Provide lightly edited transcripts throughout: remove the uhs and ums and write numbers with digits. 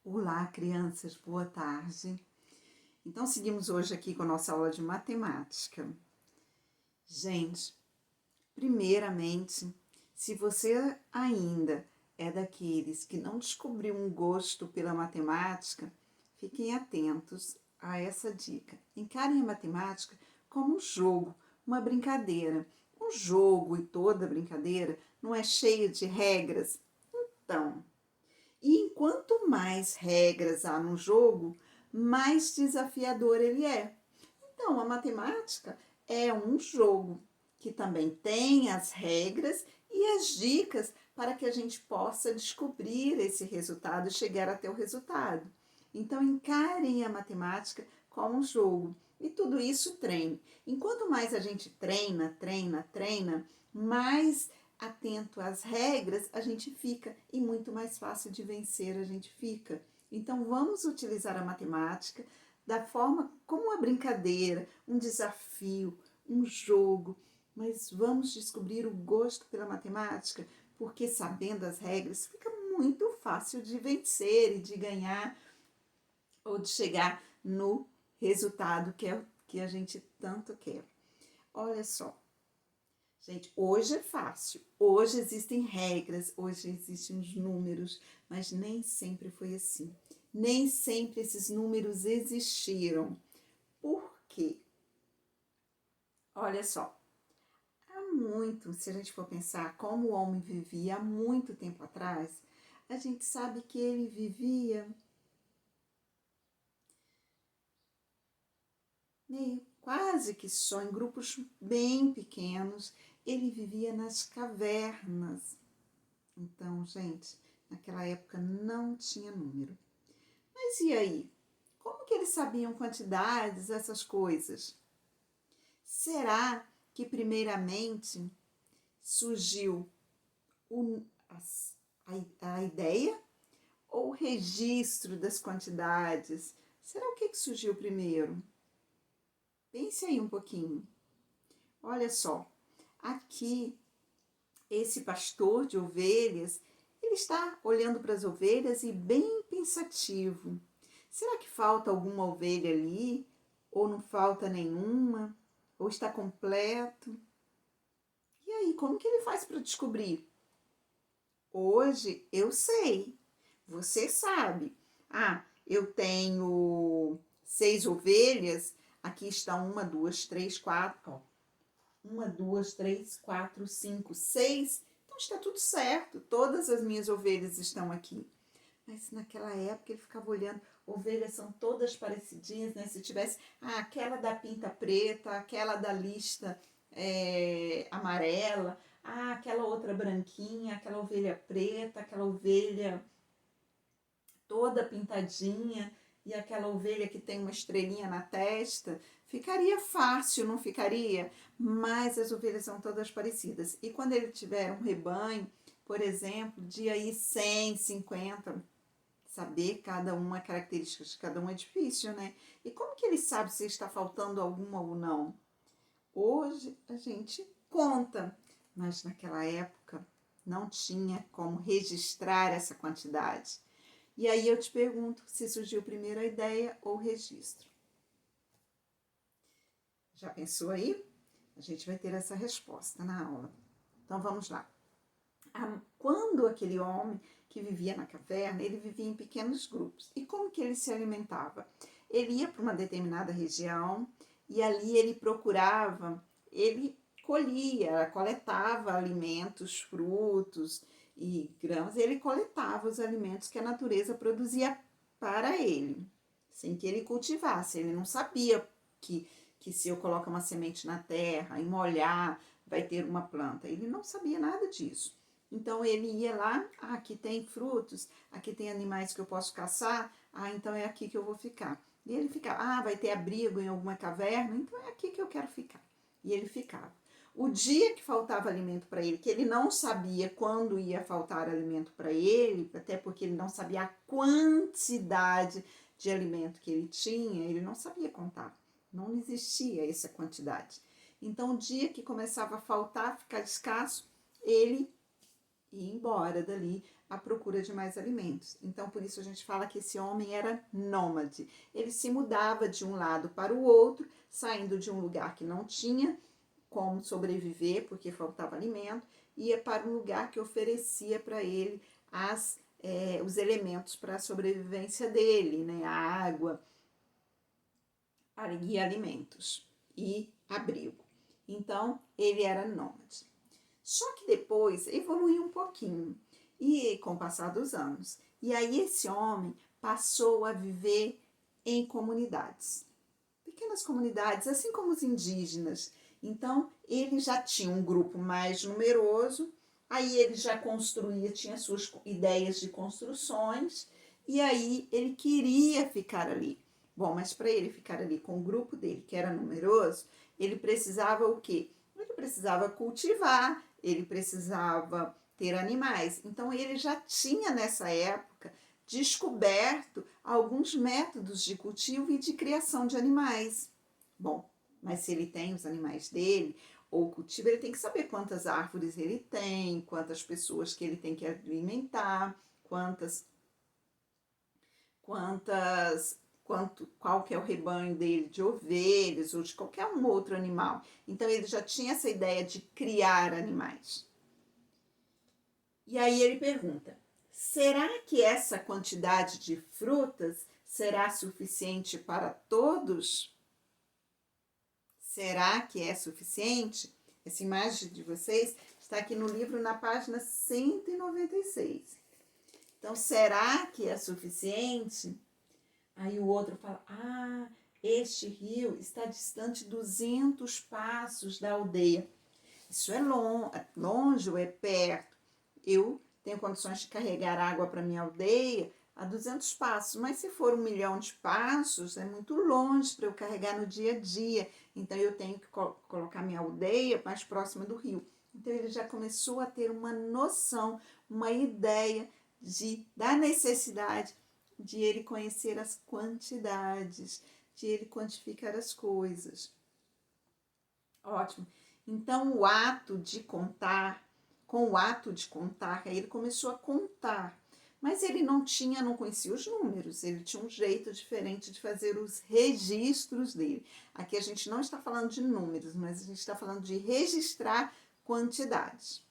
Olá, crianças, boa tarde. Então, seguimos hoje aqui com a nossa aula de matemática. Gente, primeiramente, se você ainda é daqueles que não descobriu um gosto pela matemática, fiquem atentos a essa dica. Encarem a matemática como um jogo, uma brincadeira. Um jogo e toda brincadeira não é cheio de regras. Então, e enquanto mais regras há no jogo, mais desafiador ele é. Então, a matemática é um jogo que também tem as regras e as dicas para que a gente possa descobrir esse resultado e chegar até o resultado. Então, encarem a matemática como um jogo. E tudo isso treine. Enquanto mais a gente treina, mais atento às regras a gente fica e muito mais fácil de vencer a gente fica. Então, vamos utilizar a matemática da forma como uma brincadeira, um desafio, um jogo, mas vamos descobrir o gosto pela matemática, porque sabendo as regras fica muito fácil de vencer e de ganhar ou de chegar no resultado que é que a gente tanto quer. Olha só, gente, hoje é fácil, hoje existem regras, hoje existem os números, mas nem sempre foi assim. Nem sempre esses números existiram. Por quê? Olha só, há muito, se a gente for pensar como o homem vivia há muito tempo atrás, a gente sabe que ele vivia meio quase que só em grupos bem pequenos, ele vivia nas cavernas. Então, gente, naquela época não tinha número. Mas e aí? Como que eles sabiam quantidades, essas coisas? Será que primeiramente surgiu a ideia ou o registro das quantidades? Será o que surgiu primeiro? Pense aí um pouquinho. Olha só, aqui esse pastor de ovelhas, ele está olhando para as ovelhas e bem pensativo. Será que falta alguma ovelha ali? Ou não falta nenhuma? Ou está completo? E aí, como que ele faz para descobrir? Hoje eu sei, você sabe. Ah, eu tenho 6 ovelhas, aqui está uma, duas, três, quatro, ó. Uma, duas, três, quatro, cinco, seis. Então está tudo certo, todas as minhas ovelhas estão aqui. Mas naquela época ele ficava olhando, ovelhas são todas parecidinhas, né? Se tivesse, aquela da pinta preta, aquela da lista amarela, aquela outra branquinha, aquela ovelha preta, aquela ovelha toda pintadinha e aquela ovelha que tem uma estrelinha na testa, ficaria fácil, não ficaria? Mas as ovelhas são todas parecidas. E quando ele tiver um rebanho, por exemplo, de aí 100, 50, saber cada uma, a característica de cada uma é difícil, né? E como que ele sabe se está faltando alguma ou não? Hoje a gente conta, mas naquela época não tinha como registrar essa quantidade. E aí eu te pergunto se surgiu primeiro a ideia ou o registro. Já pensou aí? A gente vai ter essa resposta na aula. Então vamos lá. Quando aquele homem que vivia na caverna, ele vivia em pequenos grupos. E como que ele se alimentava? Ele ia para uma determinada região e ali ele procurava, ele colhia, coletava alimentos, frutos e grãos, ele coletava os alimentos que a natureza produzia para ele, sem que ele cultivasse. Ele não sabia que se eu colocar uma semente na terra e molhar, vai ter uma planta. Ele não sabia nada disso. Então ele ia lá, aqui tem frutos, aqui tem animais que eu posso caçar, então é aqui que eu vou ficar. E ele ficava, vai ter abrigo em alguma caverna, então é aqui que eu quero ficar. E ele ficava. O dia que faltava alimento para ele, que ele não sabia quando ia faltar alimento para ele, até porque ele não sabia a quantidade de alimento que ele tinha, ele não sabia contar. Não existia essa quantidade. Então, o dia que começava a faltar, ficar escasso, ele ir embora dali, à procura de mais alimentos. Então, por isso a gente fala que esse homem era nômade. Ele se mudava de um lado para o outro, saindo de um lugar que não tinha como sobreviver, porque faltava alimento, ia para um lugar que oferecia para ele os elementos para a sobrevivência dele, né? A água e alimentos e abrigo. Então, ele era nômade. Só que depois evoluiu um pouquinho, e com o passar dos anos. E aí esse homem passou a viver em comunidades. Pequenas comunidades, assim como os indígenas. Então, ele já tinha um grupo mais numeroso, aí ele já construía, tinha suas ideias de construções, e aí ele queria ficar ali. Bom, mas para ele ficar ali com o grupo dele, que era numeroso, ele precisava o quê? Ele precisava cultivar, ele precisava ter animais. Então, ele já tinha nessa época descoberto alguns métodos de cultivo e de criação de animais. Bom, mas se ele tem os animais dele, ou cultiva, ele tem que saber quantas árvores ele tem, quantas pessoas que ele tem que alimentar, qual que é o rebanho dele de ovelhas ou de qualquer um outro animal. Então ele já tinha essa ideia de criar animais. E aí ele pergunta: será que essa quantidade de frutas será suficiente para todos? Será que é suficiente? Essa imagem de vocês está aqui no livro na página 196. Então, será que é suficiente? Aí o outro fala: este rio está distante 200 passos da aldeia. Isso é longe ou é perto? Eu tenho condições de carregar água para minha aldeia a 200 passos, mas se for 1.000.000 de passos, é muito longe para eu carregar no dia a dia. Então, eu tenho que colocar minha aldeia mais próxima do rio. Então, ele já começou a ter uma noção, uma ideia da necessidade de ele conhecer as quantidades, de ele quantificar as coisas. Ótimo. Então, com o ato de contar, aí ele começou a contar. Mas ele não conhecia os números, ele tinha um jeito diferente de fazer os registros dele. Aqui a gente não está falando de números, mas a gente está falando de registrar quantidades.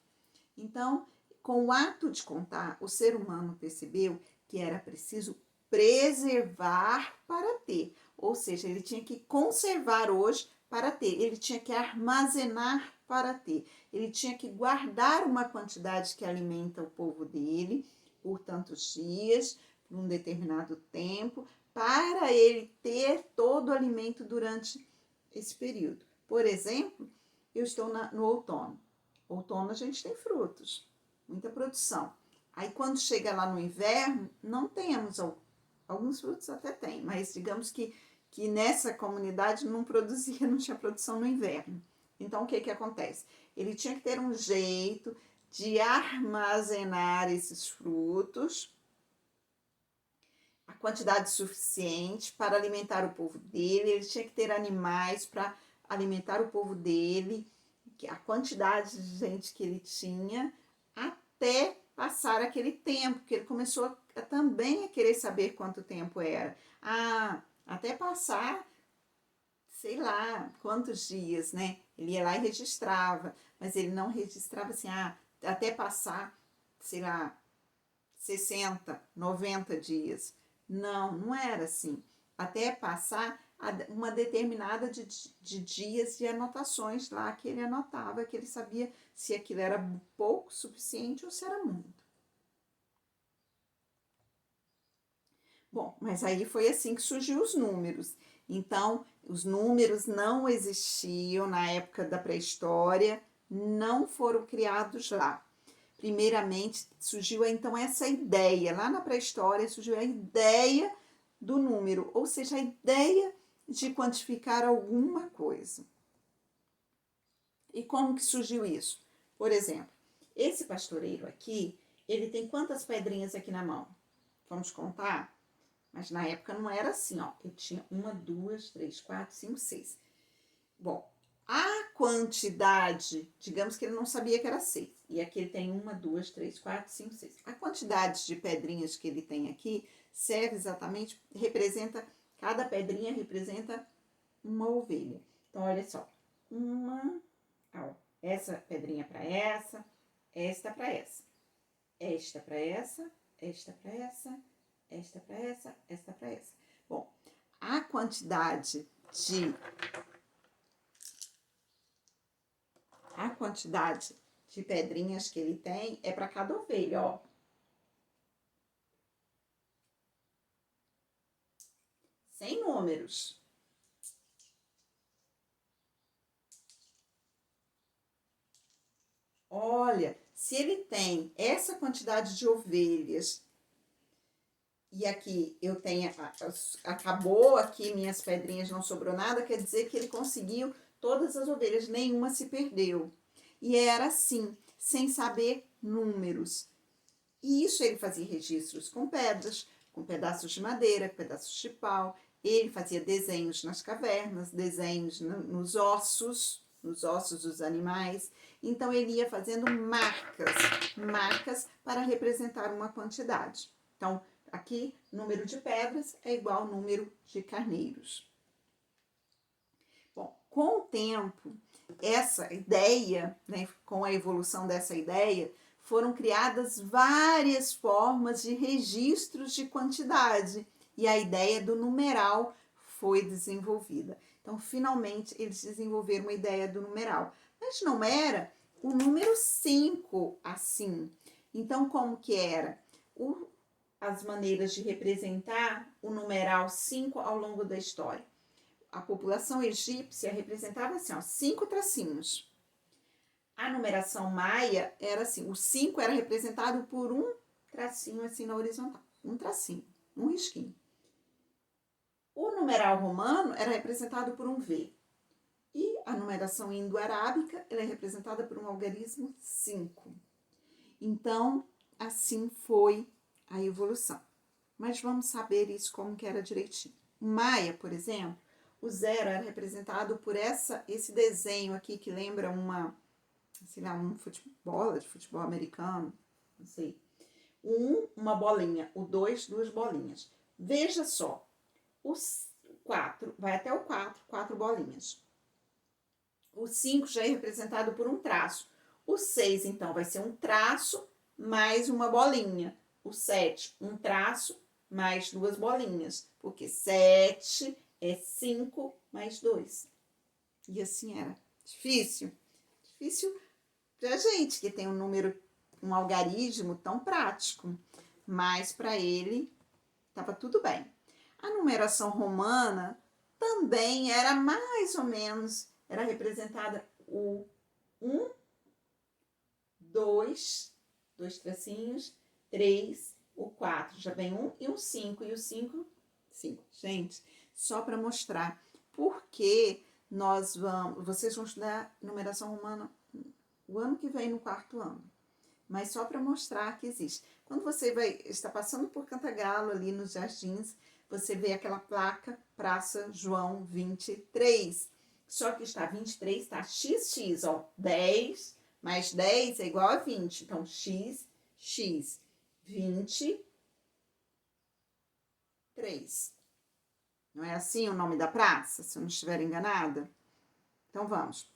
Então, com o ato de contar, o ser humano percebeu que era preciso preservar para ter. Ou seja, ele tinha que conservar hoje para ter, ele tinha que armazenar para ter, ele tinha que guardar uma quantidade que alimenta o povo dele por tantos dias, por um determinado tempo, para ele ter todo o alimento durante esse período. Por exemplo, eu estou no outono. Outono a gente tem frutos, muita produção. Aí quando chega lá no inverno, não temos, alguns frutos até tem, mas digamos que nessa comunidade não tinha produção no inverno. Então o que acontece? Ele tinha que ter um jeito de armazenar esses frutos, a quantidade suficiente para alimentar o povo dele, ele tinha que ter animais para alimentar o povo dele, a quantidade de gente que ele tinha, até passar aquele tempo, que ele começou também a querer saber quanto tempo era. Até passar, sei lá, quantos dias, né? Ele ia lá e registrava, mas ele não registrava assim, até passar, sei lá, 60, 90 dias. Não era assim. Até passar uma determinada de dias de anotações lá que ele anotava, que ele sabia se aquilo era pouco, suficiente ou se era muito. Bom, mas aí foi assim que surgiu os números. Então, os números não existiam na época da pré-história, não foram criados lá. Primeiramente, surgiu então essa ideia, lá na pré-história surgiu a ideia do número, ou seja, a ideia de quantificar alguma coisa. E como que surgiu isso? Por exemplo, esse pastoreiro aqui, ele tem quantas pedrinhas aqui na mão? Vamos contar? Mas na época não era assim, ó. Eu tinha 1, 2, 3, 4, 5, 6. Bom, a quantidade, digamos que ele não sabia que era 6, e aqui ele tem 1, 2, 3, 4, 5, 6. A quantidade de pedrinhas que ele tem aqui serve exatamente, cada pedrinha representa uma ovelha. Então, olha só, essa pedrinha para essa, esta para essa, esta para essa, esta para essa, esta para essa, esta para essa. Bom, a quantidade de pedrinhas que ele tem é para cada ovelha, ó. Sem números. Olha, se ele tem essa quantidade de ovelhas e aqui eu tenho, acabou aqui minhas pedrinhas, não sobrou nada, quer dizer que ele conseguiu todas as ovelhas, nenhuma se perdeu. E era assim, sem saber números. E isso ele fazia registros com pedras, com pedaços de madeira, pedaços de pau. Ele fazia desenhos nas cavernas, desenhos nos ossos dos animais. Então, ele ia fazendo marcas para representar uma quantidade. Então, aqui, número de pedras é igual ao número de carneiros. Bom, com o tempo, essa ideia, né, com a evolução dessa ideia, foram criadas várias formas de registros de quantidade e a ideia do numeral foi desenvolvida. Então, finalmente, eles desenvolveram uma ideia do numeral. Mas não era o número 5 assim. Então, como que era? As maneiras de representar o numeral 5 ao longo da história. A população egípcia representava assim, ó, 5 tracinhos. A numeração maia era assim, o 5 era representado por um tracinho assim na horizontal, um tracinho, um risquinho. O numeral romano era representado por um V. E a numeração indo-arábica era representada por um algarismo 5. Então, assim foi a evolução. Mas vamos saber isso como que era direitinho. O maia, por exemplo, o 0 era representado por esse desenho aqui que lembra um bola de futebol americano, não sei. O 1, uma bolinha. O 2, 2 bolinhas. Veja só, o 4, vai até o 4, 4 bolinhas. O 5 já é representado por um traço. O 6, então, vai ser um traço mais uma bolinha. O 7, um traço mais 2 bolinhas. Porque 7 é 5 mais 2. E assim era. Difícil. Difícil pra gente que tem um algarismo tão prático. Mas para ele estava tudo bem. A numeração romana também era mais ou menos, era representada o 1, 2 tracinhos, 3, o 4, já vem 1 e um 5, e o 5. Gente, só para mostrar por que vocês vão estudar numeração romana o ano que vem no 4º ano, mas só para mostrar que existe. Quando você está passando por Cantagalo ali nos Jardins, você vê aquela placa Praça João 23. Só que está 23, está XX, ó. 10 mais 10 é igual a 20. Então, x, 23. Não é assim o nome da praça, se eu não estiver enganada? Então, vamos.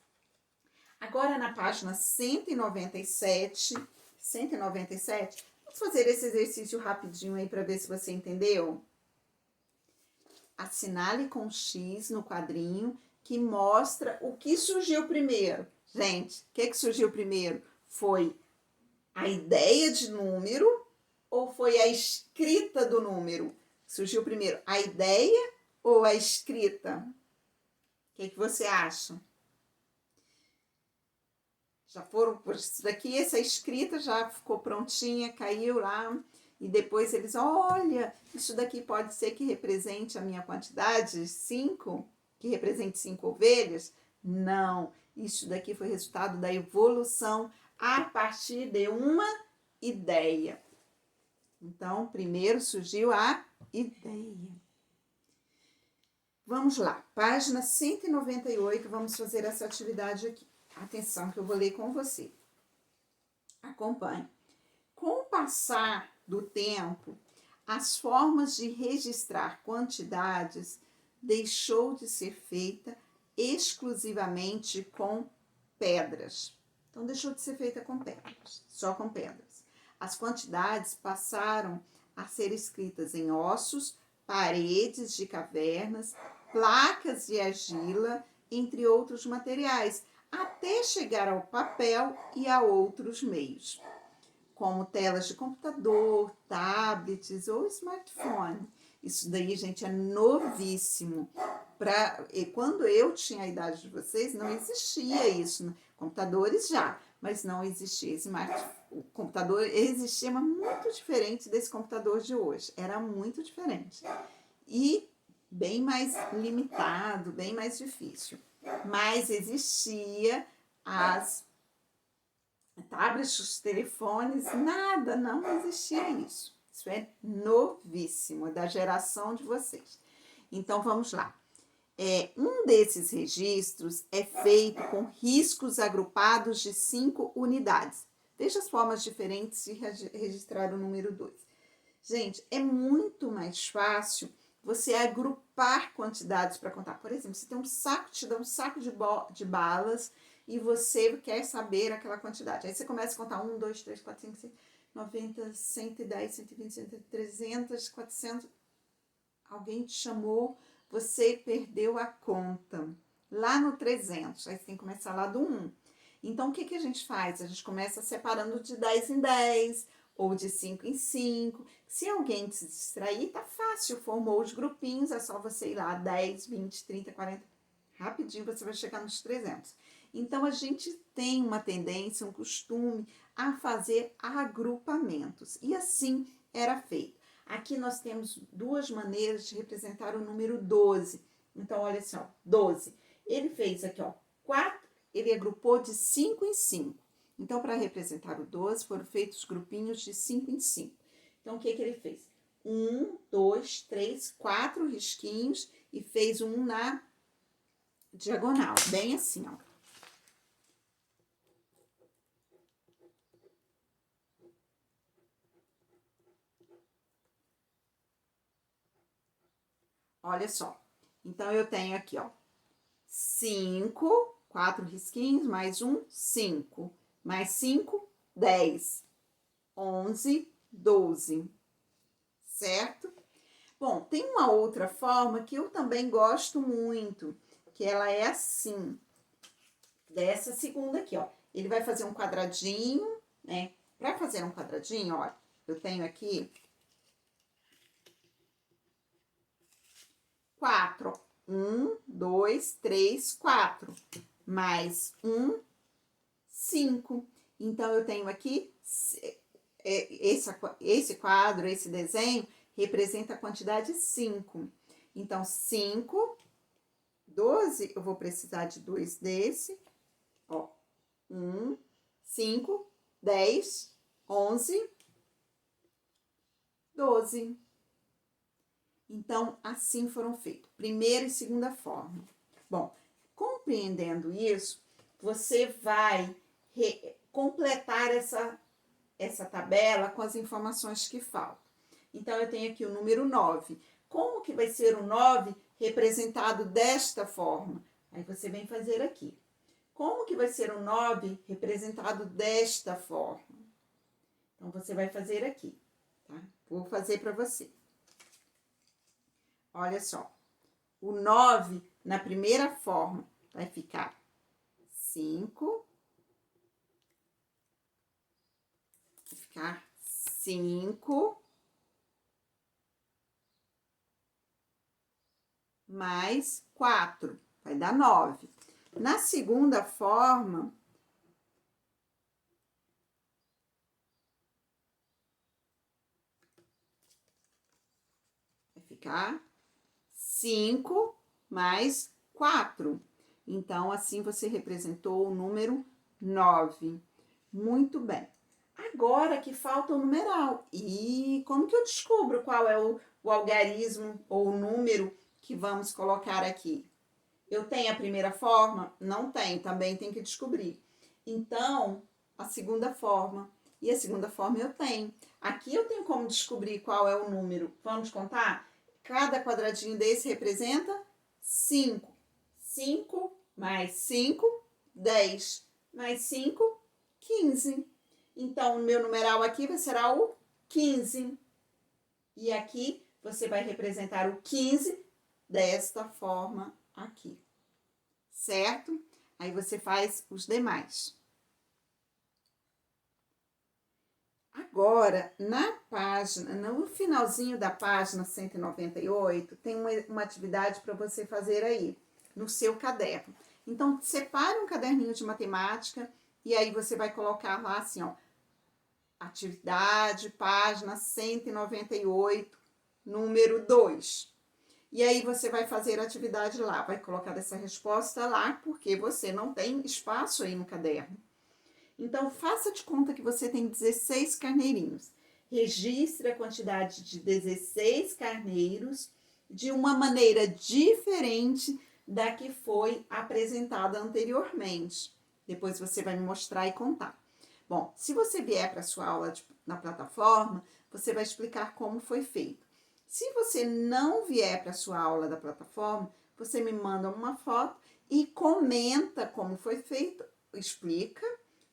Agora, na página 197, vamos fazer esse exercício rapidinho aí para ver se você entendeu. Assinale com X no quadrinho que mostra o que surgiu primeiro. Gente, o que surgiu primeiro? Foi a ideia de número ou foi a escrita do número? Surgiu primeiro a ideia ou a escrita? O que você acha? Já foram por isso daqui, essa escrita já ficou prontinha, caiu lá. E depois eles, olha, isso daqui pode ser que represente a minha quantidade, 5, que represente 5 ovelhas? Não, isso daqui foi resultado da evolução a partir de uma ideia. Então, primeiro surgiu a ideia. Vamos lá, página 198, vamos fazer essa atividade aqui. Atenção que eu vou ler com você. Acompanhe. Com o passar do tempo, as formas de registrar quantidades deixou de ser feita exclusivamente com pedras. Então, deixou de ser feita com pedras, só com pedras. As quantidades passaram a ser escritas em ossos, paredes de cavernas, placas de argila, entre outros materiais, até chegar ao papel e a outros meios, como telas de computador, tablets ou smartphone. Isso daí, gente, é novíssimo. Quando eu tinha a idade de vocês, não existia isso, né? Computadores já, mas não existia smartphone. O computador existia, mas muito diferente desse computador de hoje. Era muito diferente. E bem mais limitado, bem mais difícil. Mas existia as tablets, os telefones, nada, não existia isso. Isso é novíssimo, é da geração de vocês. Então, vamos lá. Um desses registros é feito com riscos agrupados de 5 unidades. Veja as formas diferentes de registrar o número 2. Gente, é muito mais fácil você agrupar quantidades para contar. Por exemplo, você tem um saco, te dá um saco de balas e você quer saber aquela quantidade. Aí você começa a contar 1, 2, 3, 4, 5, 6, 90, 110, 120, 130, 300, 400. Alguém te chamou, você perdeu a conta. Lá no 300, aí você tem que começar lá do 1. Então, o que a gente faz? A gente começa separando de 10 em 10 ou de 5 em 5. Se alguém se distrair, tá fácil. Formou os grupinhos, é só você ir lá 10, 20, 30, 40. Rapidinho você vai chegar nos 300. Então, a gente tem uma tendência, um costume a fazer agrupamentos. E assim era feito. Aqui nós temos duas maneiras de representar o número 12. Então, olha só, 12. Ele fez aqui, ó, 4, ele agrupou de 5 em 5. Então, para representar o 12, foram feitos grupinhos de 5 em 5. Então, o que ele fez? 1, 2, 3, 4 risquinhos e fez um na diagonal, bem assim, ó. Olha só. Então, eu tenho aqui, ó, 5, 4 risquinhos, mais um, 5. Mais 5, 10. 11, 12. Certo? Bom, tem uma outra forma que eu também gosto muito, que ela é assim. Dessa segunda aqui, ó. Ele vai fazer um quadradinho, né? Para fazer um quadradinho, ó, eu tenho aqui 4. 1, 2, 3, 4. Mais 1, 5. Então, eu tenho aqui, esse quadro, esse desenho, representa a quantidade 5. Então, 5, 12, eu vou precisar de 2 desse. Ó, 1, 5, 10, 11, 12. Então, assim foram feitos. Primeira e segunda forma. Bom, compreendendo isso, você vai completar essa tabela com as informações que faltam. Então, eu tenho aqui o número 9. Como que vai ser o 9 representado desta forma? Aí você vem fazer aqui. Como que vai ser o 9 representado desta forma? Então, você vai fazer aqui, tá? Vou fazer para você. Olha só, o 9 na primeira forma vai ficar 5, vai ficar 5 mais 4, vai dar 9. Na segunda forma, vai ficar 5 mais 4. Então, assim você representou o número 9. Muito bem. Agora que falta o numeral. E como que eu descubro qual é o algarismo ou o número que vamos colocar aqui? Eu tenho a primeira forma? Não tem, também tem que descobrir. Então, a segunda forma. E a segunda forma eu tenho. Aqui eu tenho como descobrir qual é o número. Vamos contar? Cada quadradinho desse representa 5. 5 mais 5, 10. Mais 5, 15. Então, o meu numeral aqui será o 15. E aqui você vai representar o 15 desta forma aqui. Certo? Aí você faz os demais. Agora, na página, no finalzinho da página 198, tem uma atividade para você fazer aí, no seu caderno. Então, separe um caderninho de matemática e aí você vai colocar lá assim, ó, atividade, página 198, número 2. E aí você vai fazer a atividade lá, vai colocar essa resposta lá, porque você não tem espaço aí no caderno. Então, faça de conta que você tem 16 carneirinhos. Registre a quantidade de 16 carneiros de uma maneira diferente da que foi apresentada anteriormente. Depois você vai me mostrar e contar. Bom, se você vier para a sua aula na plataforma, você vai explicar como foi feito. Se você não vier para a sua aula da plataforma, você me manda uma foto e comenta como foi feito, explica,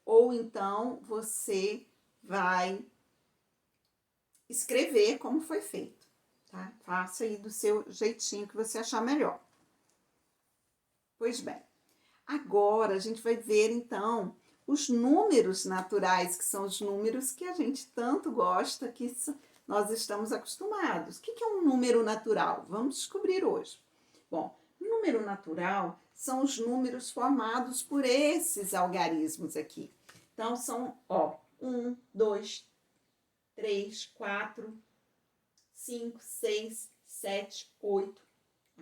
ou então você vai escrever como foi feito, tá? Faça aí do seu jeitinho que você achar melhor. Pois bem, agora a gente vai ver então os números naturais, que são os números que a gente tanto gosta, que nós estamos acostumados. O que é um número natural? Vamos descobrir hoje. Bom, número natural são os números formados por esses algarismos aqui. Então, são, 1, 2, 3, 4, 5, 6, 7, 8,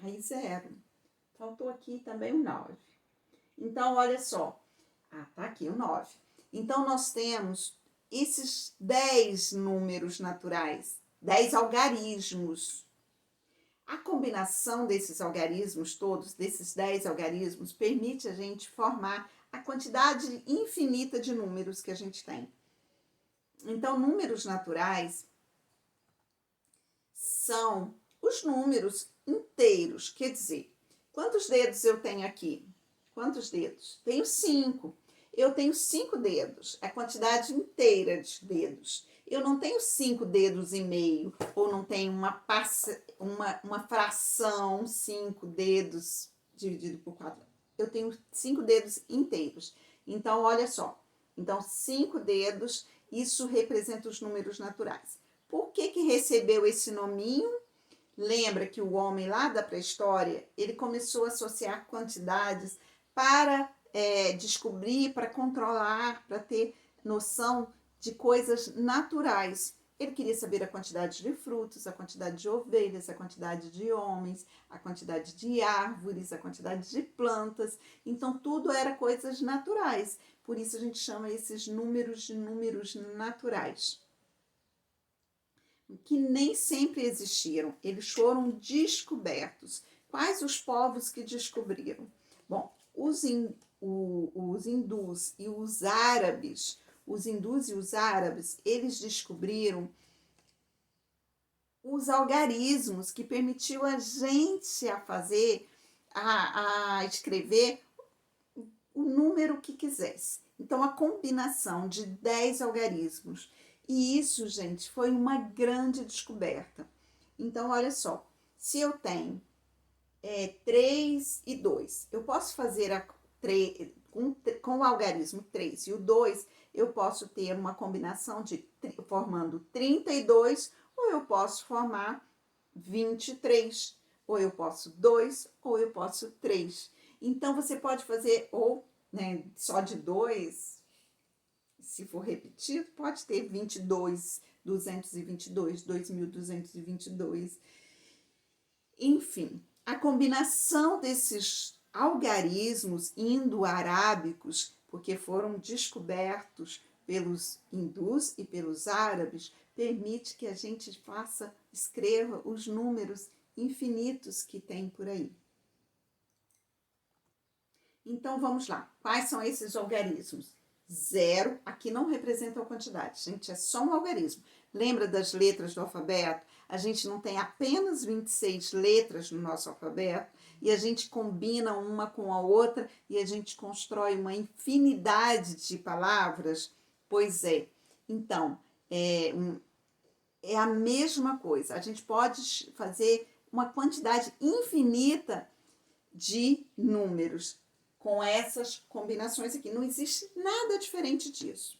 aí 0. Faltou aqui também o 9. Então, olha só. Tá aqui o 9. Então, nós temos esses 10 números naturais, 10 algarismos. A combinação desses algarismos todos, desses 10 algarismos, permite a gente formar a quantidade infinita de números que a gente tem. Então, números naturais são os números inteiros, quer dizer, quantos dedos eu tenho aqui? Quantos dedos? Tenho 5. Eu tenho 5 dedos, a quantidade inteira de dedos. Eu não tenho 5 dedos e meio, ou não tenho uma fração, 5 dedos dividido por 4. Eu tenho 5 dedos inteiros. Então, olha só. Então, 5 dedos, isso representa os números naturais. Por que recebeu esse nominho? Lembra que o homem lá da pré-história, ele começou a associar quantidades para descobrir, para controlar, para ter noção de coisas naturais. Ele queria saber a quantidade de frutos, a quantidade de ovelhas, a quantidade de homens, a quantidade de árvores, a quantidade de plantas. Então, tudo era coisas naturais. Por isso, a gente chama esses números de números naturais, que nem sempre existiram. Eles foram descobertos. Quais os povos que descobriram? Bom, os hindus e os árabes, eles descobriram os algarismos que permitiu a gente a escrever o número que quisesse. Então, a combinação de 10 algarismos. E isso, gente, foi uma grande descoberta. Então, olha só, se eu tenho 3 e 2, eu posso fazer com o algarismo 3 e o 2, eu posso ter uma combinação formando 32, ou eu posso formar 23, ou eu posso 2, ou eu posso 3. Então, você pode fazer só de 2, se for repetido, pode ter 22, 222, 2222. Enfim, a combinação desses algarismos indo-arábicos, porque foram descobertos pelos hindus e pelos árabes, permite que a gente escreva os números infinitos que tem por aí. Então, vamos lá. Quais são esses algarismos? 0, aqui não representa a quantidade, gente, é só um algarismo. Lembra das letras do alfabeto? A gente não tem apenas 26 letras no nosso alfabeto e a gente combina uma com a outra e a gente constrói uma infinidade de palavras? Pois é. Então, é a mesma coisa. A gente pode fazer uma quantidade infinita de números com essas combinações aqui. Não existe nada diferente disso.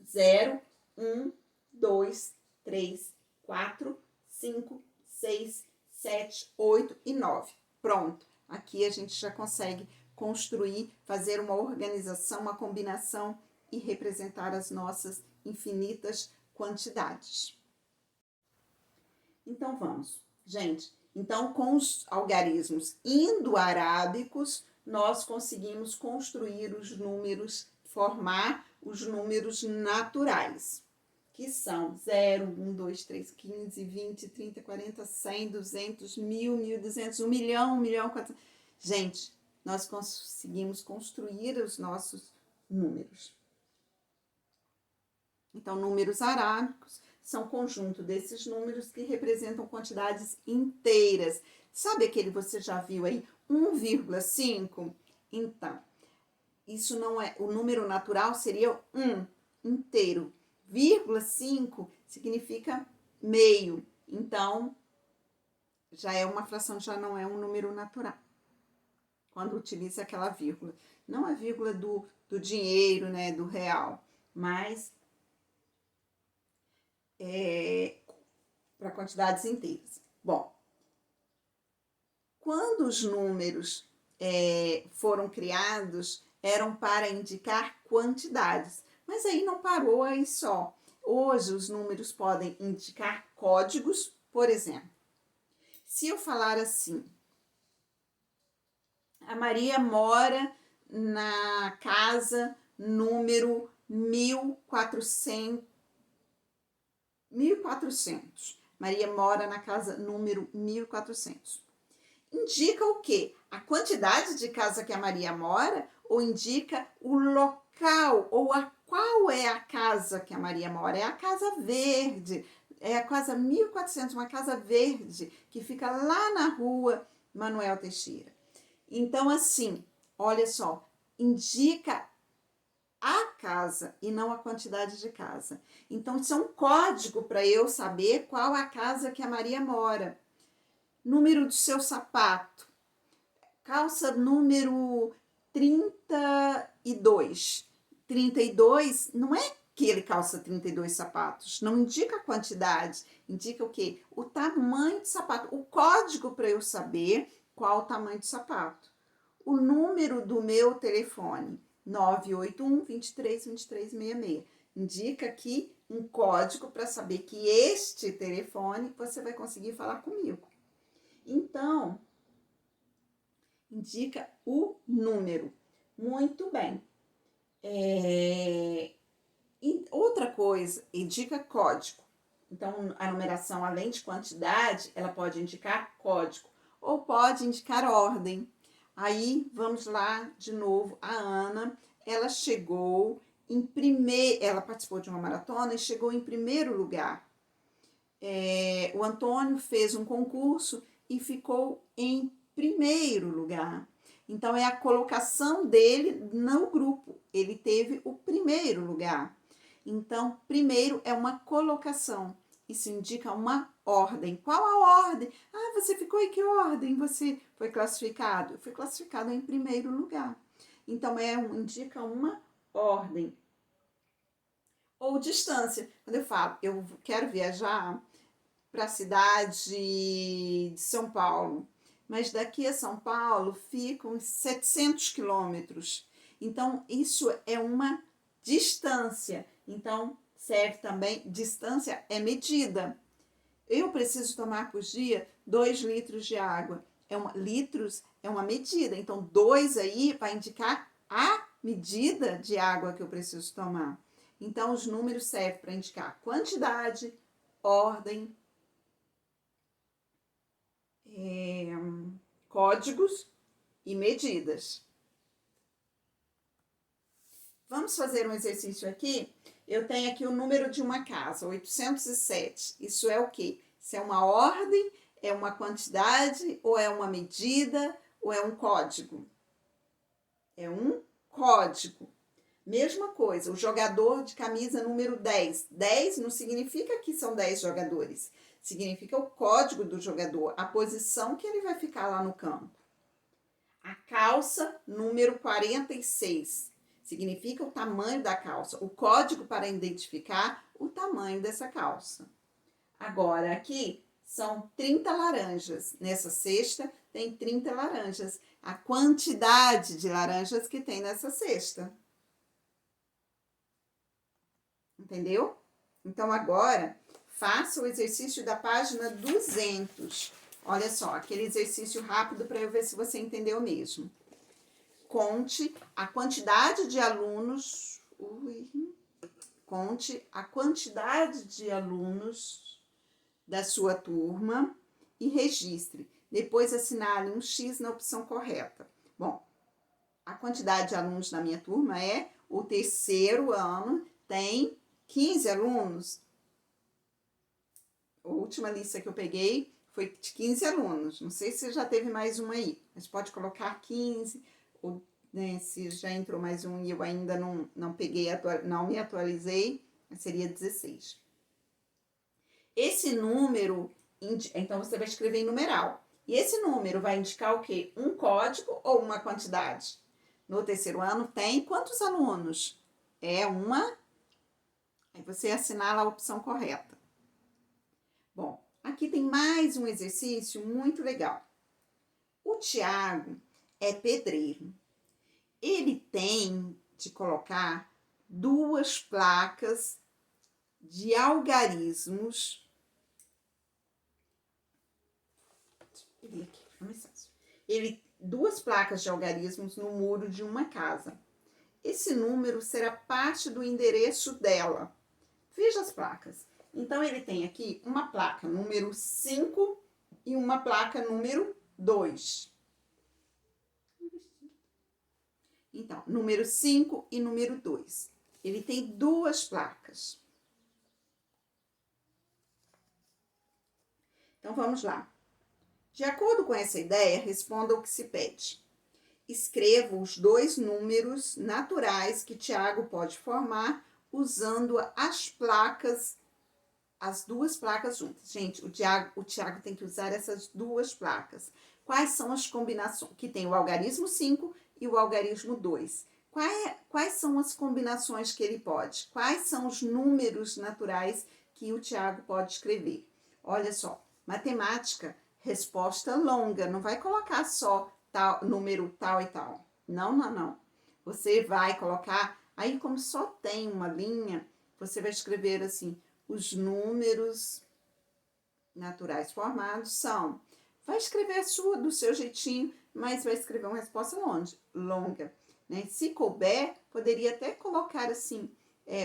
0, 1, 2, 3, 4, 5, 6, 7, 8 e 9. Pronto. Aqui a gente já consegue construir, fazer uma organização, uma combinação e representar as nossas infinitas quantidades. Então, vamos. Gente, então com os algarismos indo-arábicos, nós conseguimos construir os números, formar os números naturais, que são 0, 1, 2, 3, 15, 20, 30, 40, 100, 200, 1000, 1200, 1 milhão, 1 milhão, 400. Gente, nós conseguimos construir os nossos números. Então, números arábicos são conjunto desses números que representam quantidades inteiras. Sabe aquele que você já viu aí, 1,5? Então, isso não é, o número natural seria 1 inteiro. 0,5 significa meio. Então, já é uma fração, já não é um número natural. Quando utiliza aquela vírgula. Não a vírgula do dinheiro, né, do real, mas para quantidades inteiras. Bom, quando os números foram criados, eram para indicar quantidades, mas aí não parou aí só. Hoje os números podem indicar códigos, por exemplo. Se eu falar assim, a Maria mora na casa número 1400. Maria mora na casa número 1400. Indica o quê? A quantidade de casa que a Maria mora ou indica o local ou qual é a casa que a Maria mora? É a casa verde, é a casa 1400, uma casa verde que fica lá na rua Manuel Teixeira. Então, assim, olha só, indica a casa e não a quantidade de casa. Então, isso é um código para eu saber qual a casa que a Maria mora. Número do seu sapato. Calça número 32. 32 não é que ele calça 32 sapatos. Não indica a quantidade. Indica o quê? O tamanho do sapato. O código para eu saber qual o tamanho do sapato. O número do meu telefone. 981 23 23 66. Indica aqui um código para saber que este telefone você vai conseguir falar comigo. Então, indica o número. Muito bem. Outra coisa, indica código. Então, a numeração, além de quantidade, ela pode indicar código ou pode indicar ordem. Aí, vamos lá de novo, a Ana, ela chegou ela participou de uma maratona e chegou em primeiro lugar. O Antônio fez um concurso e ficou em primeiro lugar. Então, é a colocação dele no grupo. Ele teve o primeiro lugar. Então, primeiro é uma colocação. Isso indica uma ordem. Qual a ordem? Ah, você ficou em que ordem você foi classificado? Eu fui classificado em primeiro lugar. Então, indica uma ordem. Ou distância. Quando eu falo, eu quero viajar para a cidade de São Paulo, mas daqui a São Paulo ficam 700 quilômetros. Então, isso é uma distância. Então, serve também, distância é medida. Eu preciso tomar por dia 2 litros de água. Litros é uma medida. Então, 2 aí vai indicar a medida de água que eu preciso tomar. Então, os números servem para indicar quantidade, ordem, códigos e medidas. Vamos fazer um exercício aqui? Eu tenho aqui o número de uma casa, 807. Isso é o quê? Isso é uma ordem, é uma quantidade, ou é uma medida, ou é um código? É um código. Mesma coisa, o jogador de camisa número 10. 10 não significa que são 10 jogadores. Significa o código do jogador, a posição que ele vai ficar lá no campo. A calça número 46. Significa o tamanho da calça, o código para identificar o tamanho dessa calça. Agora, aqui são 30 laranjas. Nessa cesta tem 30 laranjas. A quantidade de laranjas que tem nessa cesta. Entendeu? Então, agora, faça o exercício da página 200. Olha só, aquele exercício rápido para eu ver se você entendeu mesmo. Conte a quantidade de alunos. Conte a quantidade de alunos da sua turma e registre. Depois assinale um X na opção correta. Bom, a quantidade de alunos na minha turma é o terceiro ano, tem 15 alunos. A última lista que eu peguei foi de 15 alunos. Não sei se já teve mais uma aí, mas pode colocar 15, ou né, se já entrou mais um e eu ainda não peguei, não me atualizei, seria 16. Esse número, então você vai escrever em numeral. E esse número vai indicar o quê? Um código ou uma quantidade? No terceiro ano tem quantos alunos? É uma. Aí você assinala a opção correta. Bom, aqui tem mais um exercício muito legal. O Tiago é pedreiro. Ele tem de colocar 2 placas de algarismos. Ele 2 placas de algarismos no muro de uma casa. Esse número será parte do endereço dela. Veja as placas. Então, ele tem aqui uma placa número 5 e uma placa número 2. Então, número 5 e número 2. Ele tem 2 placas. Então, vamos lá. De acordo com essa ideia, responda o que se pede. Escreva os 2 números naturais que Tiago pode formar usando as placas, as 2 placas juntas. Gente, o Tiago tem que usar essas 2 placas. Quais são as combinações? Que tem o algarismo 5 e o algarismo 2. Quais são as combinações que ele pode? Quais são os números naturais que o Tiago pode escrever? Olha só, matemática, resposta longa. Não vai colocar só tal, número tal e tal. Não. Você vai colocar, aí como só tem uma linha, você vai escrever assim, os números naturais formados são. Vai escrever a sua do seu jeitinho, mas vai escrever uma resposta longa. Né? Se couber, poderia até colocar assim,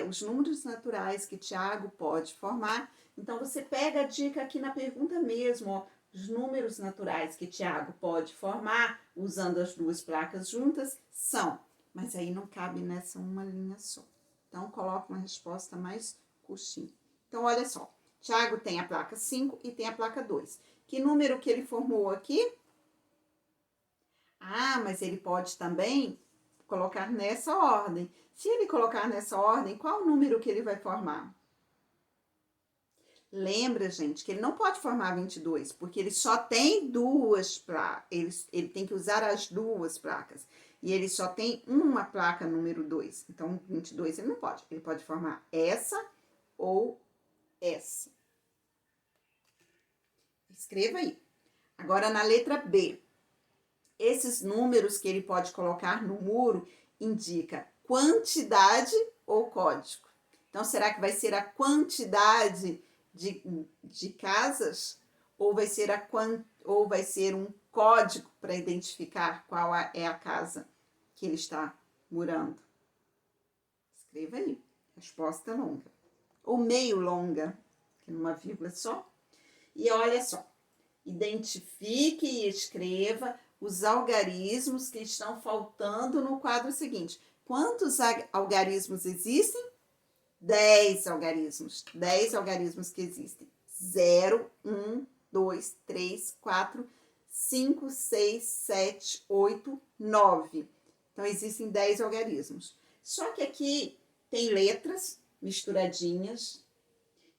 os números naturais que Tiago pode formar. Então, você pega a dica aqui na pergunta mesmo, ó, os números naturais que Tiago pode formar, usando as 2 placas juntas, são. Mas aí não cabe nessa uma linha só. Então, coloca uma resposta mais curtinha. Então, olha só. Tiago tem a placa 5 e tem a placa 2. Que número que ele formou aqui? Ah, mas ele pode também colocar nessa ordem. Se ele colocar nessa ordem, qual o número que ele vai formar? Lembra, gente, que ele não pode formar 22, porque ele só tem 2 placas. Ele tem que usar as 2 placas. E ele só tem uma placa número 2. Então, 22 ele não pode. Ele pode formar essa ou essa. Escreva aí. Agora, na letra B. Esses números que ele pode colocar no muro indica quantidade ou código. Então, será que vai ser a quantidade de casas ou vai ser um código para identificar qual é a casa que ele está morando? Escreva aí. Resposta longa. Ou meio longa, que numa vírgula só. E olha só. Identifique e escreva os algarismos que estão faltando no quadro seguinte. Quantos algarismos existem? 10 algarismos. 10 algarismos que existem. 0, 1, 2, 3, 4, 5, 6, 7, 8, 9. Então, existem 10 algarismos. Só que aqui tem letras misturadinhas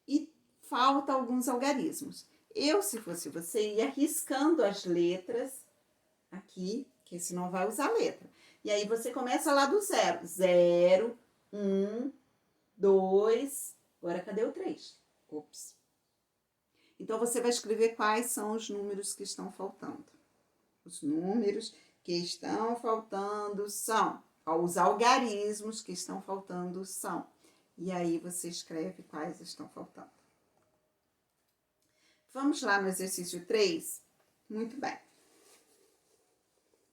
e falta alguns algarismos. Eu, se fosse você, ia riscando as letras aqui, que senão vai usar a letra. E aí você começa lá do 0. 0, 1, 2, agora cadê o 3? Ops. Então, você vai escrever quais são os números que estão faltando. Os números que estão faltando são, os algarismos que estão faltando são. E aí, você escreve quais estão faltando. Vamos lá no exercício 3? Muito bem.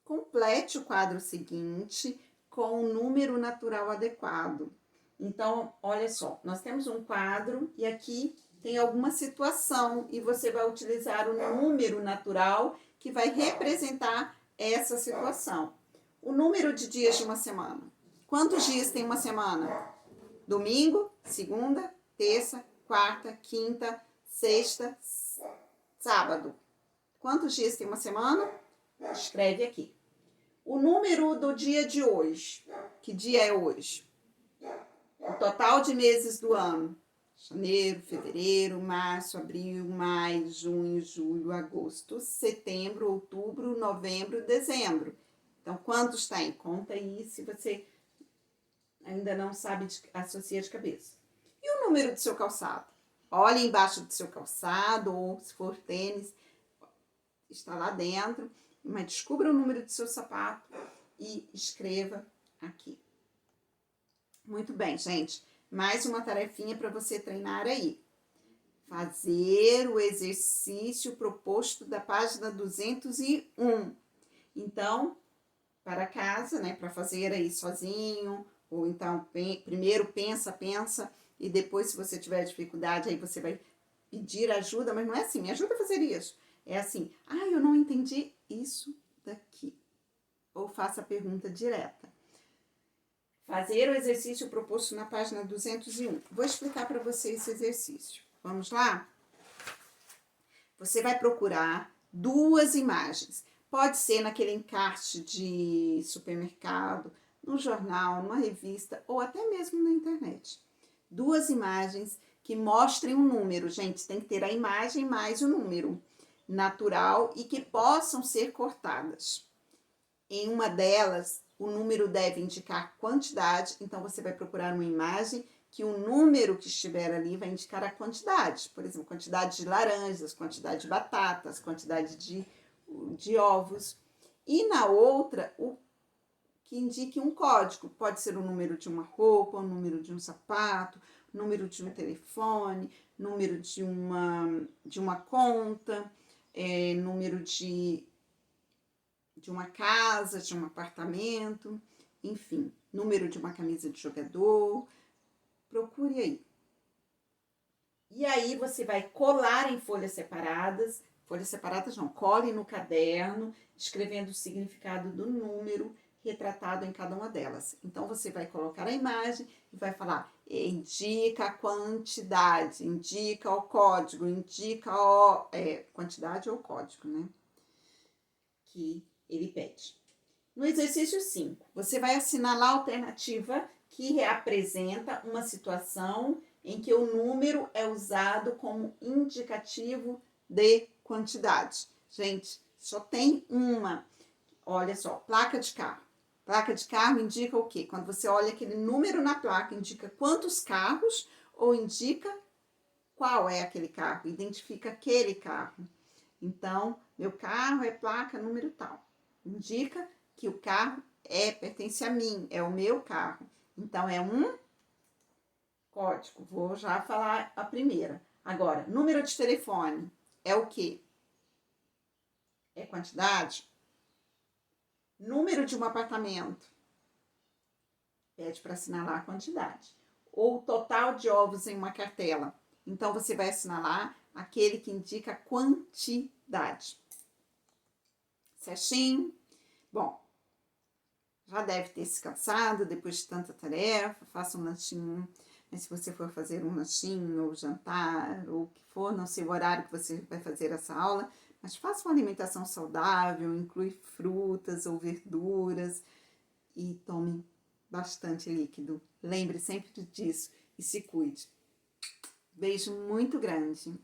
Complete o quadro seguinte com o número natural adequado. Então, olha só, nós temos um quadro e aqui tem alguma situação e você vai utilizar o número natural que vai representar essa situação. O número de dias de uma semana. Quantos dias tem uma semana? Domingo, segunda, terça, quarta, quinta, sexta, sábado. Quantos dias tem uma semana? Escreve aqui. O número do dia de hoje. Que dia é hoje? O total de meses do ano. Janeiro, fevereiro, março, abril, maio, junho, julho, agosto, setembro, outubro, novembro, dezembro. Então, quantos tem? Conta aí se você ainda não sabe associar de cabeça. E o número do seu calçado? Olhe embaixo do seu calçado, ou se for tênis, está lá dentro. Mas descubra o número do seu sapato e escreva aqui. Muito bem, gente. Mais uma tarefinha para você treinar aí. Fazer o exercício proposto da página 201. Então, para casa, né, para fazer aí sozinho, ou então primeiro pensa, e depois, se você tiver dificuldade, aí você vai pedir ajuda, mas não é assim, me ajuda a fazer isso. É assim, eu não entendi isso daqui. Ou faça a pergunta direta. Fazer o exercício proposto na página 201. Vou explicar para você esse exercício. Vamos lá? Você vai procurar 2 imagens. Pode ser naquele encarte de supermercado, no jornal, numa revista ou até mesmo na internet. 2 imagens que mostrem um número. Gente, tem que ter a imagem mais o número natural e que possam ser cortadas. Em uma delas, o número deve indicar quantidade, então você vai procurar uma imagem que o número que estiver ali vai indicar a quantidade. Por exemplo, quantidade de laranjas, quantidade de batatas, quantidade de ovos. E na outra, o que indique um código. Pode ser o número de uma roupa, o número de um sapato, o número de um telefone, número de uma conta, número de uma casa, de um apartamento, enfim, número de uma camisa de jogador. Procure aí. E aí você vai colar em folhas separadas não, cole no caderno, escrevendo o significado do número retratado em cada uma delas. Então, você vai colocar a imagem e vai falar, indica a quantidade, indica o código, indica quantidade ou código, né? Que ele pede. No exercício 5, você vai assinalar a alternativa que reapresenta uma situação em que o número é usado como indicativo de quantidade. Gente, só tem uma. Olha só, placa de carro. Placa de carro indica o quê? Quando você olha aquele número na placa, indica quantos carros ou indica qual é aquele carro, identifica aquele carro. Então, meu carro é placa número tal. Indica que o carro pertence a mim, é o meu carro. Então, é um código. Vou já falar a primeira. Agora, número de telefone é o quê? É quantidade? Número de um apartamento. Pede para assinalar a quantidade. Ou total de ovos em uma cartela. Então, você vai assinalar aquele que indica quantidade. atividade. Certinho? Bom, já deve ter se cansado depois de tanta tarefa, faça um lanchinho, mas se você for fazer um lanchinho ou jantar ou o que for, não sei o horário que você vai fazer essa aula, mas faça uma alimentação saudável, inclui frutas ou verduras e tome bastante líquido. Lembre sempre disso e se cuide. Beijo muito grande.